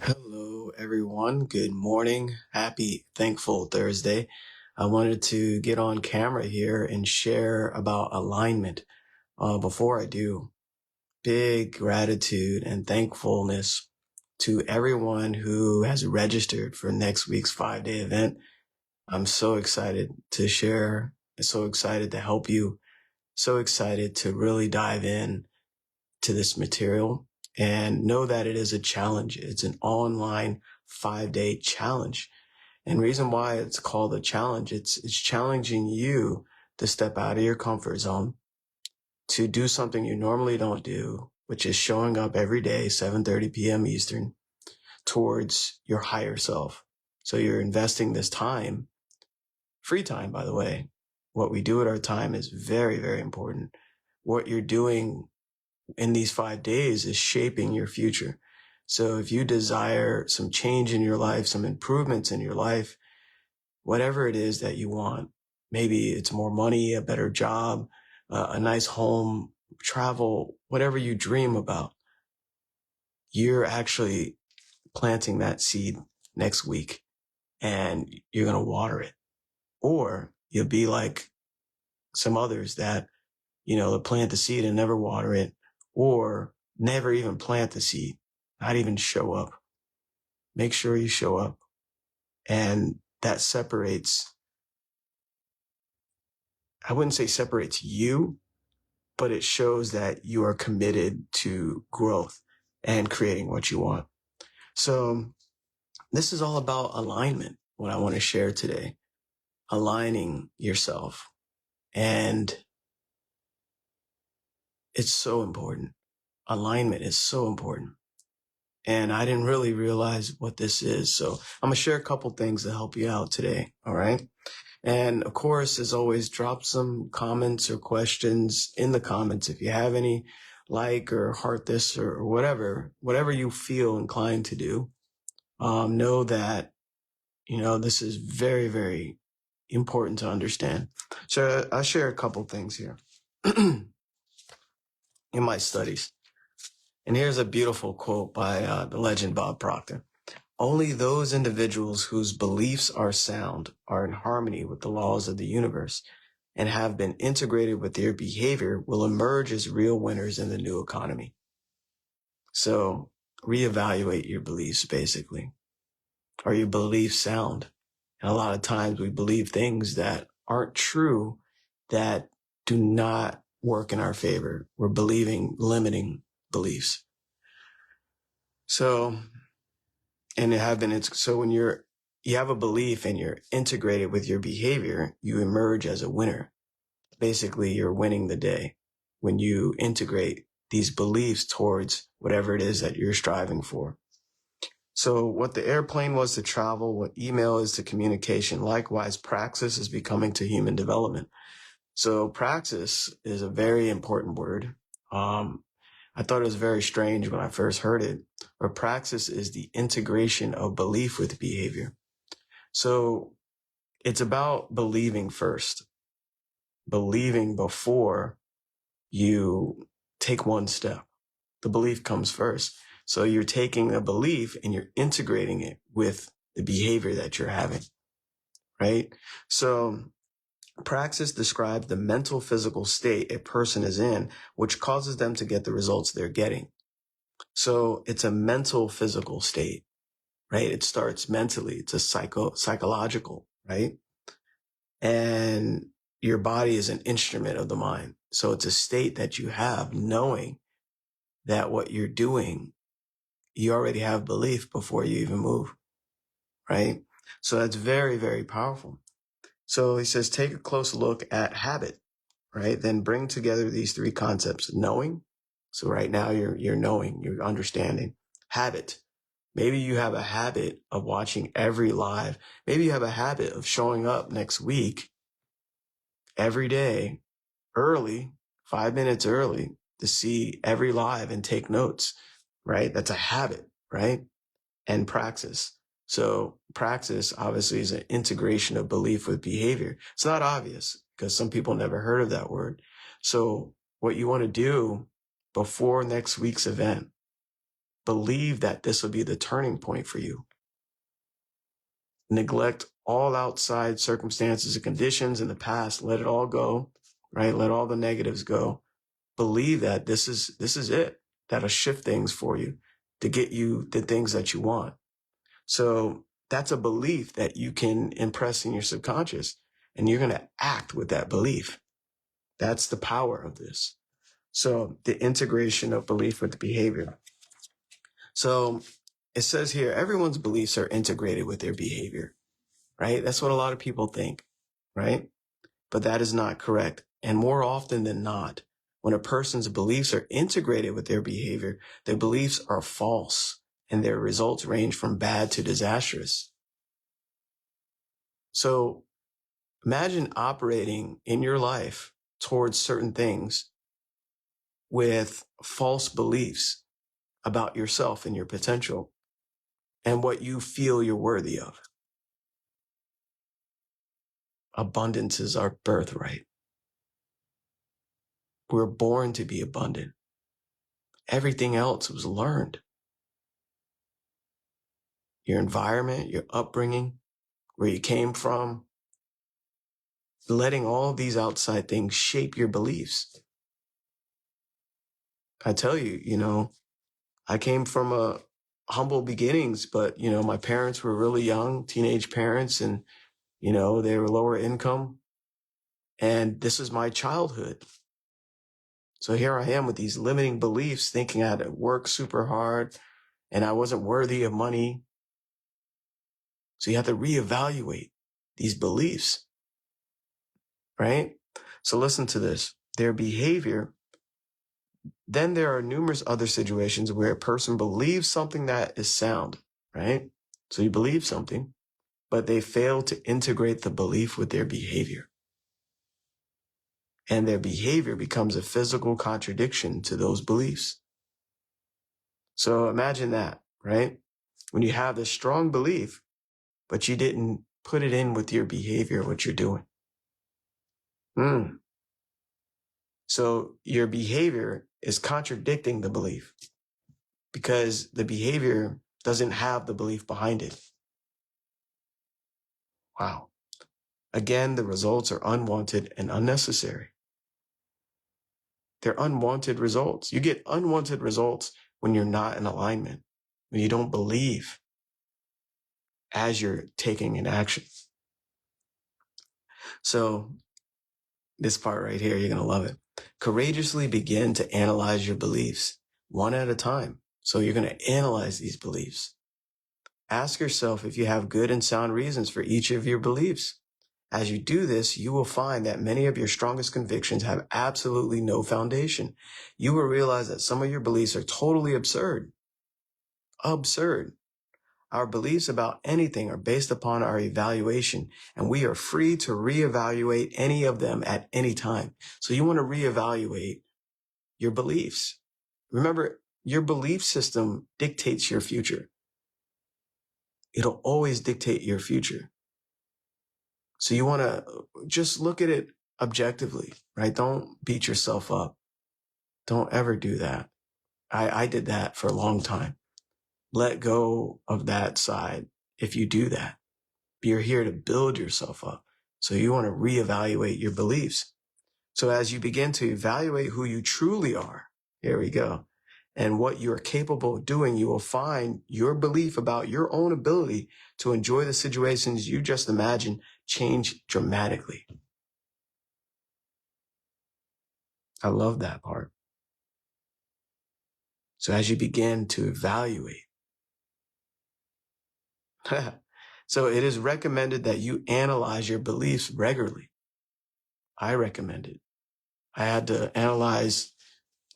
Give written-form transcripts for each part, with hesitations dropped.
Hello, everyone. Good morning. Happy, thankful Thursday. I wanted to get on camera here and share about alignment. Before I do, big gratitude and thankfulness to everyone who has registered for next week's 5-day event. I'm so excited to share, so excited to help you, so excited to really dive in to this material and know that it is a challenge. It's an online 5-day challenge. And reason why it's called a challenge, it's challenging you to step out of your comfort zone, to do something you normally don't do, which is showing up every day, 7:30 p.m. Eastern, towards your higher self. So you're investing this time, free time, by the way. What we do at our time is very, very important. What you're doing in these 5 days is shaping your future. So if you desire some change in your life, some improvements in your life, whatever it is that you want, maybe it's more money, a better job, a nice home, travel, whatever you dream about, you're actually planting that seed next week and you're going to water it. Or you'll be like some others that, they'll plant the seed and never water it, or never even plant the seed, not even show up. Make sure you show up. And that separates, I wouldn't say separates you, but it shows that you are committed to growth and creating what you want. So this is all about alignment, what I want to share today, aligning yourself. And it's so important. Alignment is so important. And I didn't really realize what this is. So I'm going to share a couple things to help you out today. All right. And of course, as always, drop some comments or questions in the comments. If you have any, like or heart this or whatever you feel inclined to do, know that, this is very, very important to understand. So I'll share a couple things here in my studies. And here's a beautiful quote by the legend Bob Proctor. Only those individuals whose beliefs are sound are in harmony with the laws of the universe and have been integrated with their behavior will emerge as real winners in the new economy. So reevaluate your beliefs, basically. Are your beliefs sound? And a lot of times we believe things that aren't true, that do not work in our favor. We're believing limiting beliefs. So when you have a belief and you're integrated with your behavior, you emerge as a winner. Basically, you're winning the day when you integrate these beliefs towards whatever it is that you're striving for. So what the airplane was to travel, what email is to communication, likewise, praxis is becoming to human development. So praxis is a very important word. I thought it was very strange when I first heard it, but praxis is the integration of belief with behavior. So it's about believing first, believing before you take one step. The belief comes first. So you're taking a belief and you're integrating it with the behavior that you're having, right? So praxis describes the mental physical state a person is in, which causes them to get the results they're getting. So it's a mental physical state, right? It starts mentally. It's a psychological, right? And your body is an instrument of the mind. So it's a state that you have knowing that what you're doing, you already have belief before you even move, right? So that's very, very powerful. So he says, take a close look at habit, right? Then bring together these three concepts: knowing. So right now you're knowing, you're understanding. Habit. Maybe you have a habit of watching every live. Maybe you have a habit of showing up next week every day early, 5 minutes early, to see every live and take notes, right? That's a habit, right? And praxis. So praxis obviously is an integration of belief with behavior. It's not obvious because some people never heard of that word. So what you want to do before next week's event, believe that this will be the turning point for you. Neglect all outside circumstances and conditions in the past. Let it all go, right? Let all the negatives go. Believe that this is it. That'll shift things for you to get you the things that you want. So that's a belief that you can impress in your subconscious, and you're going to act with that belief. That's the power of this. So the integration of belief with behavior. So it says here, everyone's beliefs are integrated with their behavior, right? That's what a lot of people think, right? But that is not correct. And more often than not, when a person's beliefs are integrated with their behavior, their beliefs are false and their results range from bad to disastrous. So imagine operating in your life towards certain things with false beliefs about yourself and your potential and what you feel you're worthy of. Abundance is our birthright. We're born to be abundant. Everything else was learned. Your environment, your upbringing, where you came from, letting all these outside things shape your beliefs. I tell you, I came from a humble beginnings, but, my parents were really young, teenage parents, and, they were lower income. And this is my childhood. So here I am with these limiting beliefs, thinking I had to work super hard and I wasn't worthy of money. So you have to reevaluate these beliefs, right? So listen to this. Their behavior. Then there are numerous other situations where a person believes something that is sound, right? So you believe something, but they fail to integrate the belief with their behavior. And their behavior becomes a physical contradiction to those beliefs. So imagine that, right? When you have this strong belief, but you didn't put it in with your behavior, what you're doing. So your behavior is contradicting the belief because the behavior doesn't have the belief behind it. Wow. Again, the results are unwanted and unnecessary. They're unwanted results. You get unwanted results when you're not in alignment, when you don't believe as you're taking an action. So this part right here, you're going to love it. Courageously begin to analyze your beliefs one at a time. So you're going to analyze these beliefs. Ask yourself if you have good and sound reasons for each of your beliefs. As you do this, you will find that many of your strongest convictions have absolutely no foundation. You will realize that some of your beliefs are totally absurd. Absurd. Our beliefs about anything are based upon our evaluation, and we are free to reevaluate any of them at any time. So you want to reevaluate your beliefs. Remember, your belief system dictates your future. It'll always dictate your future. So you want to just look at it objectively, right? Don't beat yourself up. Don't ever do that. I did that for a long time. Let go of that side if you do that. You're here to build yourself up. So you want to reevaluate your beliefs. So as you begin to evaluate who you truly are, here we go, and what you're capable of doing, you will find your belief about your own ability to enjoy the situations you just imagined change dramatically. I love that part. So as you begin to evaluate, so it is recommended that you analyze your beliefs regularly. I recommend it. I had to analyze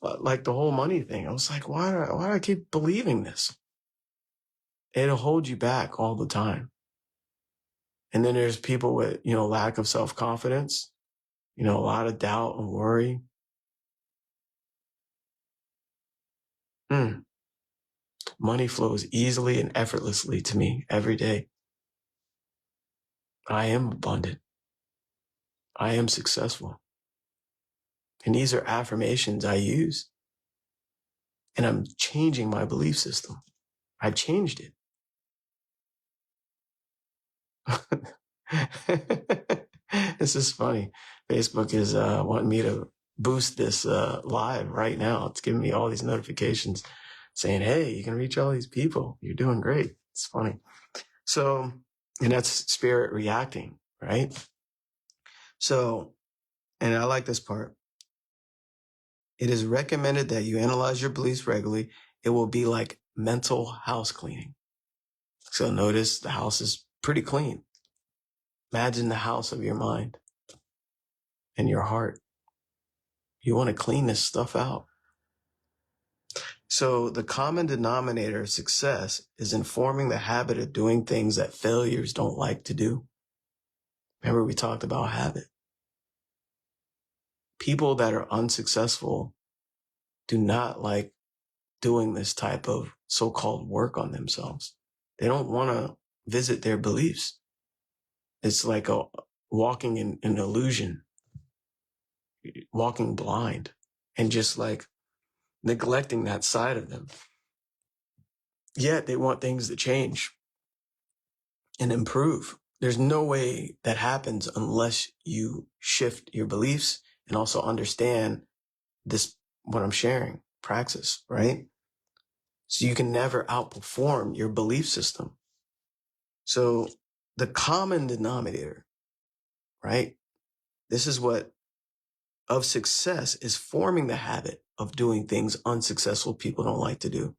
like the whole money thing. I was like, why do I keep believing this? It'll hold you back all the time. And then there's people with, lack of self-confidence, a lot of doubt and worry. Money flows easily and effortlessly to me every day. I am abundant. I am successful. And these are affirmations I use. and I'm changing my belief system. I've changed it. This is funny. Facebook is wanting me to boost this live right now. It's giving me all these notifications saying, hey, you can reach all these people. You're doing great. It's funny. So, and that's spirit reacting, right? So, and I like this part. It is recommended that you analyze your beliefs regularly. It will be like mental house cleaning. So notice the house is pretty clean. Imagine the house of your mind and your heart. You want to clean this stuff out. So the common denominator of success is informing the habit of doing things that failures don't like to do. Remember, we talked about habit. People that are unsuccessful do not like doing this type of so-called work on themselves. They don't want to visit their beliefs. It's like a walking in an illusion, walking blind, and just like neglecting that side of them. Yet they want things to change and improve. There's no way that happens unless you shift your beliefs and also understand this, what I'm sharing, Praxis, right? So you can never outperform your belief system. So the common denominator, right? This is what of success is forming the habit of doing things unsuccessful people don't like to do.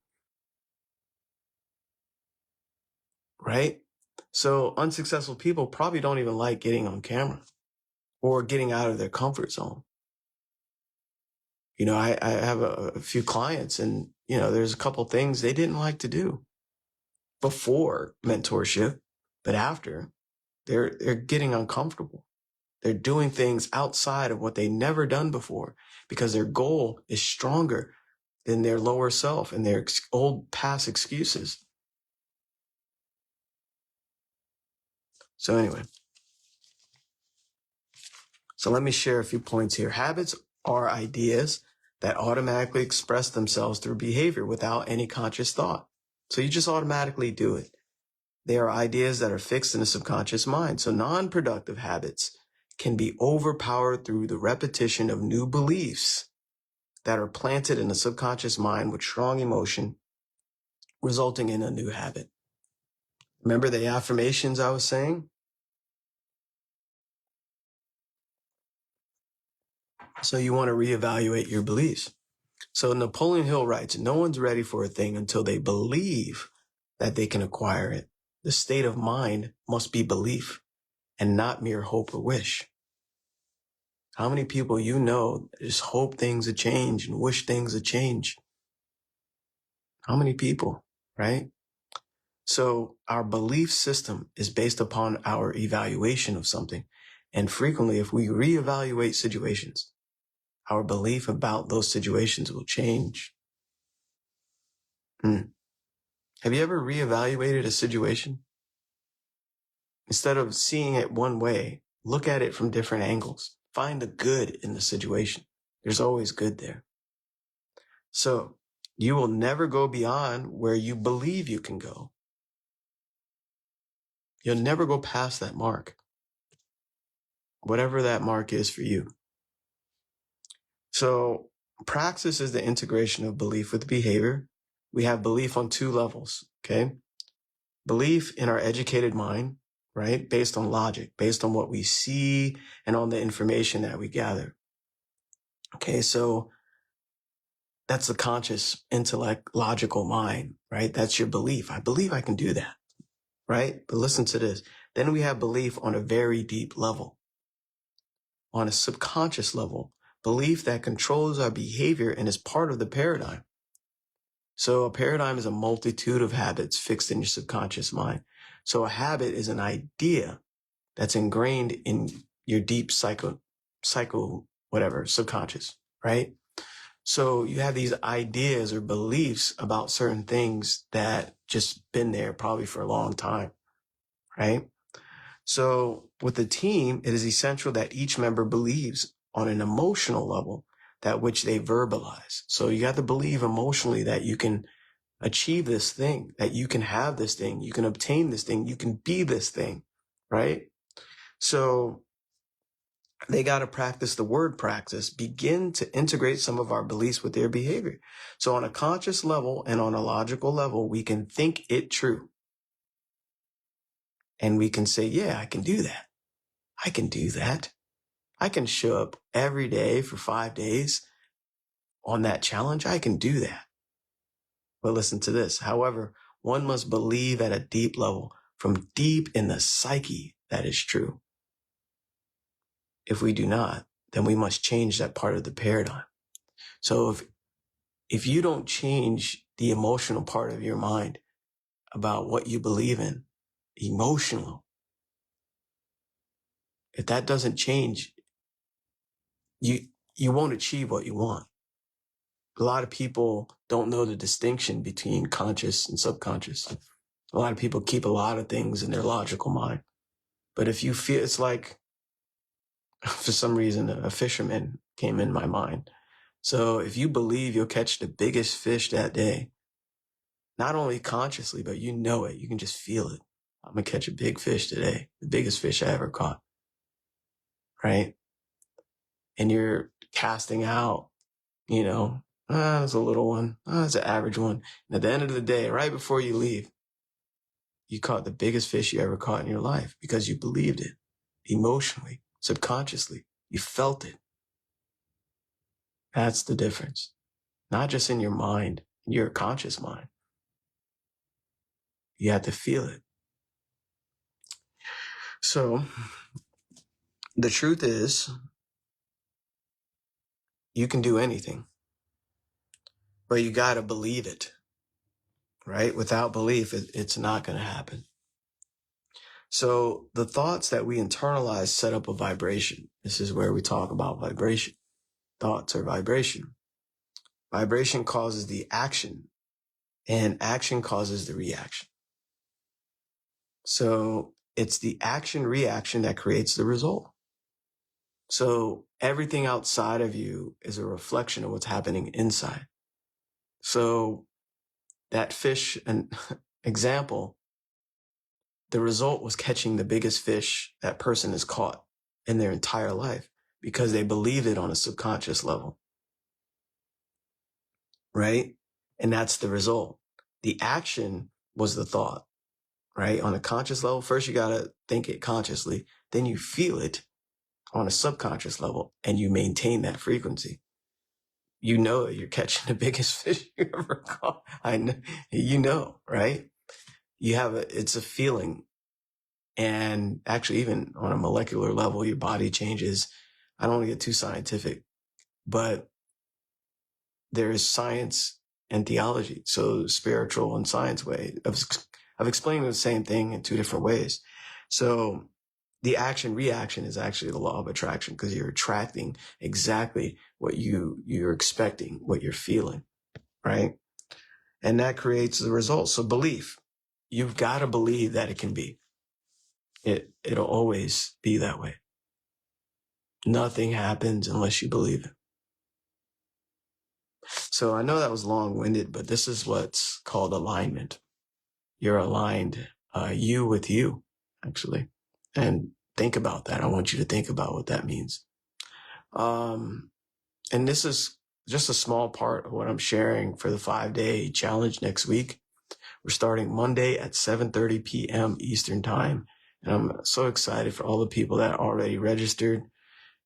Right? So unsuccessful people probably don't even like getting on camera or getting out of their comfort zone. You know, I have a few clients and, you know, there's a couple things they didn't like to do before mentorship, but after they're getting uncomfortable. They're doing things outside of what they never done before because their goal is stronger than their lower self and their old past excuses. So anyway, so let me share a few points here. Habits are ideas that automatically express themselves through behavior without any conscious thought. So you just automatically do it. They are ideas that are fixed in the subconscious mind. So non-productive habits can be overpowered through the repetition of new beliefs that are planted in the subconscious mind with strong emotion, resulting in a new habit. Remember the affirmations I was saying? So you want to reevaluate your beliefs. So Napoleon Hill writes, no one's ready for a thing until they believe that they can acquire it. The state of mind must be belief and not mere hope or wish. How many people you know just hope things would change and wish things would change? How many people, right? So our belief system is based upon our evaluation of something. And frequently, if we reevaluate situations, our belief about those situations will change. Have you ever reevaluated a situation? Instead of seeing it one way, look at it from different angles. Find the good in the situation. There's always good there. So you will never go beyond where you believe you can go. You'll never go past that mark, whatever that mark is for you. So praxis is the integration of belief with behavior. We have belief on two levels, okay? Belief in our educated mind, right? Based on logic, based on what we see and on the information that we gather. Okay, so that's the conscious intellect, logical mind, right? That's your belief. I believe I can do that, right? But listen to this. Then we have belief on a very deep level, on a subconscious level, belief that controls our behavior and is part of the paradigm. So a paradigm is a multitude of habits fixed in your subconscious mind. So a habit is an idea that's ingrained in your deep subconscious, right? So you have these ideas or beliefs about certain things that just been there probably for a long time, right? So with the team, it is essential that each member believes on an emotional level that which they verbalize. So you got to believe emotionally that you can achieve this thing, that you can have this thing, you can obtain this thing, you can be this thing, right? So they got to practice the word praxis, begin to integrate some of our beliefs with their behavior. So on a conscious level and on a logical level, we can think it true. And we can say, yeah, I can do that. I can do that. I can show up every day for 5 days on that challenge. I can do that. But listen to this. However, one must believe at a deep level, from deep in the psyche, that is true. If we do not, then we must change that part of the paradigm. So if you don't change the emotional part of your mind about what you believe in, emotional, if that doesn't change, you won't achieve what you want. A lot of people don't know the distinction between conscious and subconscious. A lot of people keep a lot of things in their logical mind. But if you feel, it's like, for some reason, a fisherman came in my mind. So if you believe you'll catch the biggest fish that day, not only consciously, but you know it, you can just feel it. I'm going to catch a big fish today, the biggest fish I ever caught, right? And you're casting out, it's a little one, it's an average one. And at the end of the day, right before you leave, you caught the biggest fish you ever caught in your life because you believed it emotionally, subconsciously. You felt it. That's the difference. Not just in your mind, in your conscious mind. You have to feel it. So the truth is, you can do anything, but you got to believe it, right? Without belief, it's not going to happen. So the thoughts that we internalize set up a vibration. This is where we talk about vibration. Thoughts are vibration. Vibration causes the action, and action causes the reaction. So it's the action reaction that creates the result. So everything outside of you is a reflection of what's happening inside. So that fish an example, the result was catching the biggest fish that person has caught in their entire life because they believed it on a subconscious level. Right? And that's the result. The action was the thought, right? On a conscious level, first you got to think it consciously, then you feel it on a subconscious level and you maintain that frequency. You know you're catching the biggest fish you ever caught. I know, right? It's a feeling. And actually, even on a molecular level, your body changes. I don't want to get too scientific, but there is science and theology. So spiritual and science way of explaining the same thing in two different ways. So the action reaction is actually the law of attraction because you're attracting exactly what you're expecting, what you're feeling, right? And that creates the result. So belief, you've got to believe that it can be. It'll always be that way. Nothing happens unless you believe it. So I know that was long-winded, but this is what's called alignment. You're aligned, you with you, actually. And think about that. I want you to think about what that means. And this is just a small part of what I'm sharing for the 5-day challenge next week. We're starting Monday at 7:30 p.m. Eastern time. And I'm so excited for all the people that already registered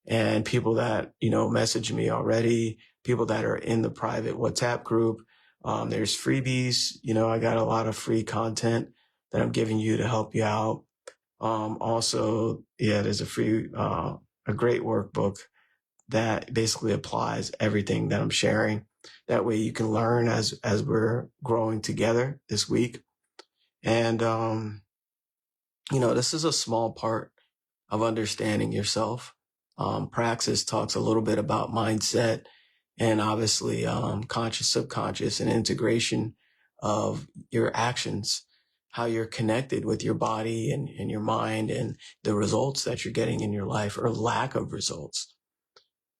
and people that, message me already, people that are in the private WhatsApp group. There's freebies. I got a lot of free content that I'm giving you to help you out. Also, there's a great workbook that basically applies everything that I'm sharing. That way you can learn as we're growing together this week. And, this is a small part of understanding yourself. Praxis talks a little bit about mindset and obviously conscious, subconscious, and integration of your actions, how you're connected with your body and your mind and the results that you're getting in your life or lack of results.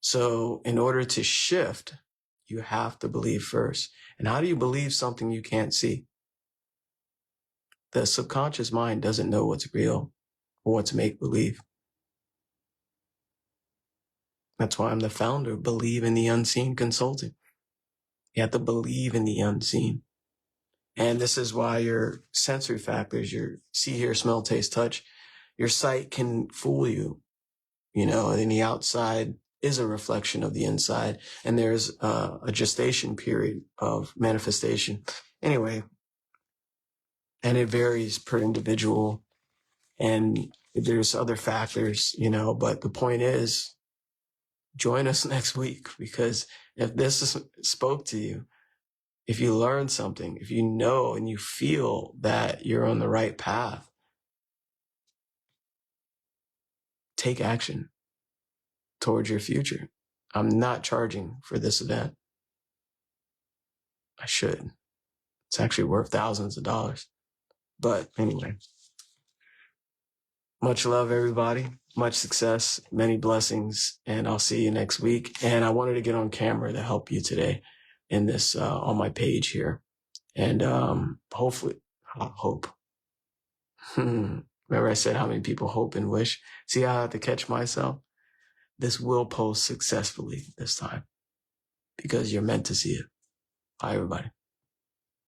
So in order to shift, you have to believe first. And how do you believe something you can't see? The subconscious mind doesn't know what's real or what's make believe. That's why I'm the founder of Believe in the Unseen Consulting. You have to believe in the unseen. And this is why your sensory factors, your see, hear, smell, taste, touch, your sight can fool you, and the outside is a reflection of the inside. And there's a gestation period of manifestation. Anyway, and it varies per individual. And there's other factors, but the point is, join us next week, because if this spoke to you, if you learn something, if you know and you feel that you're on the right path, take action towards your future. I'm not charging for this event. I should. It's actually worth thousands of dollars. But anyway, much love, everybody. Much success, many blessings, and I'll see you next week. And I wanted to get on camera to help you today in this, on my page here. And hopefully, hope. Remember I said how many people hope and wish? See how I have to catch myself? This will post successfully this time because you're meant to see it. Bye, everybody.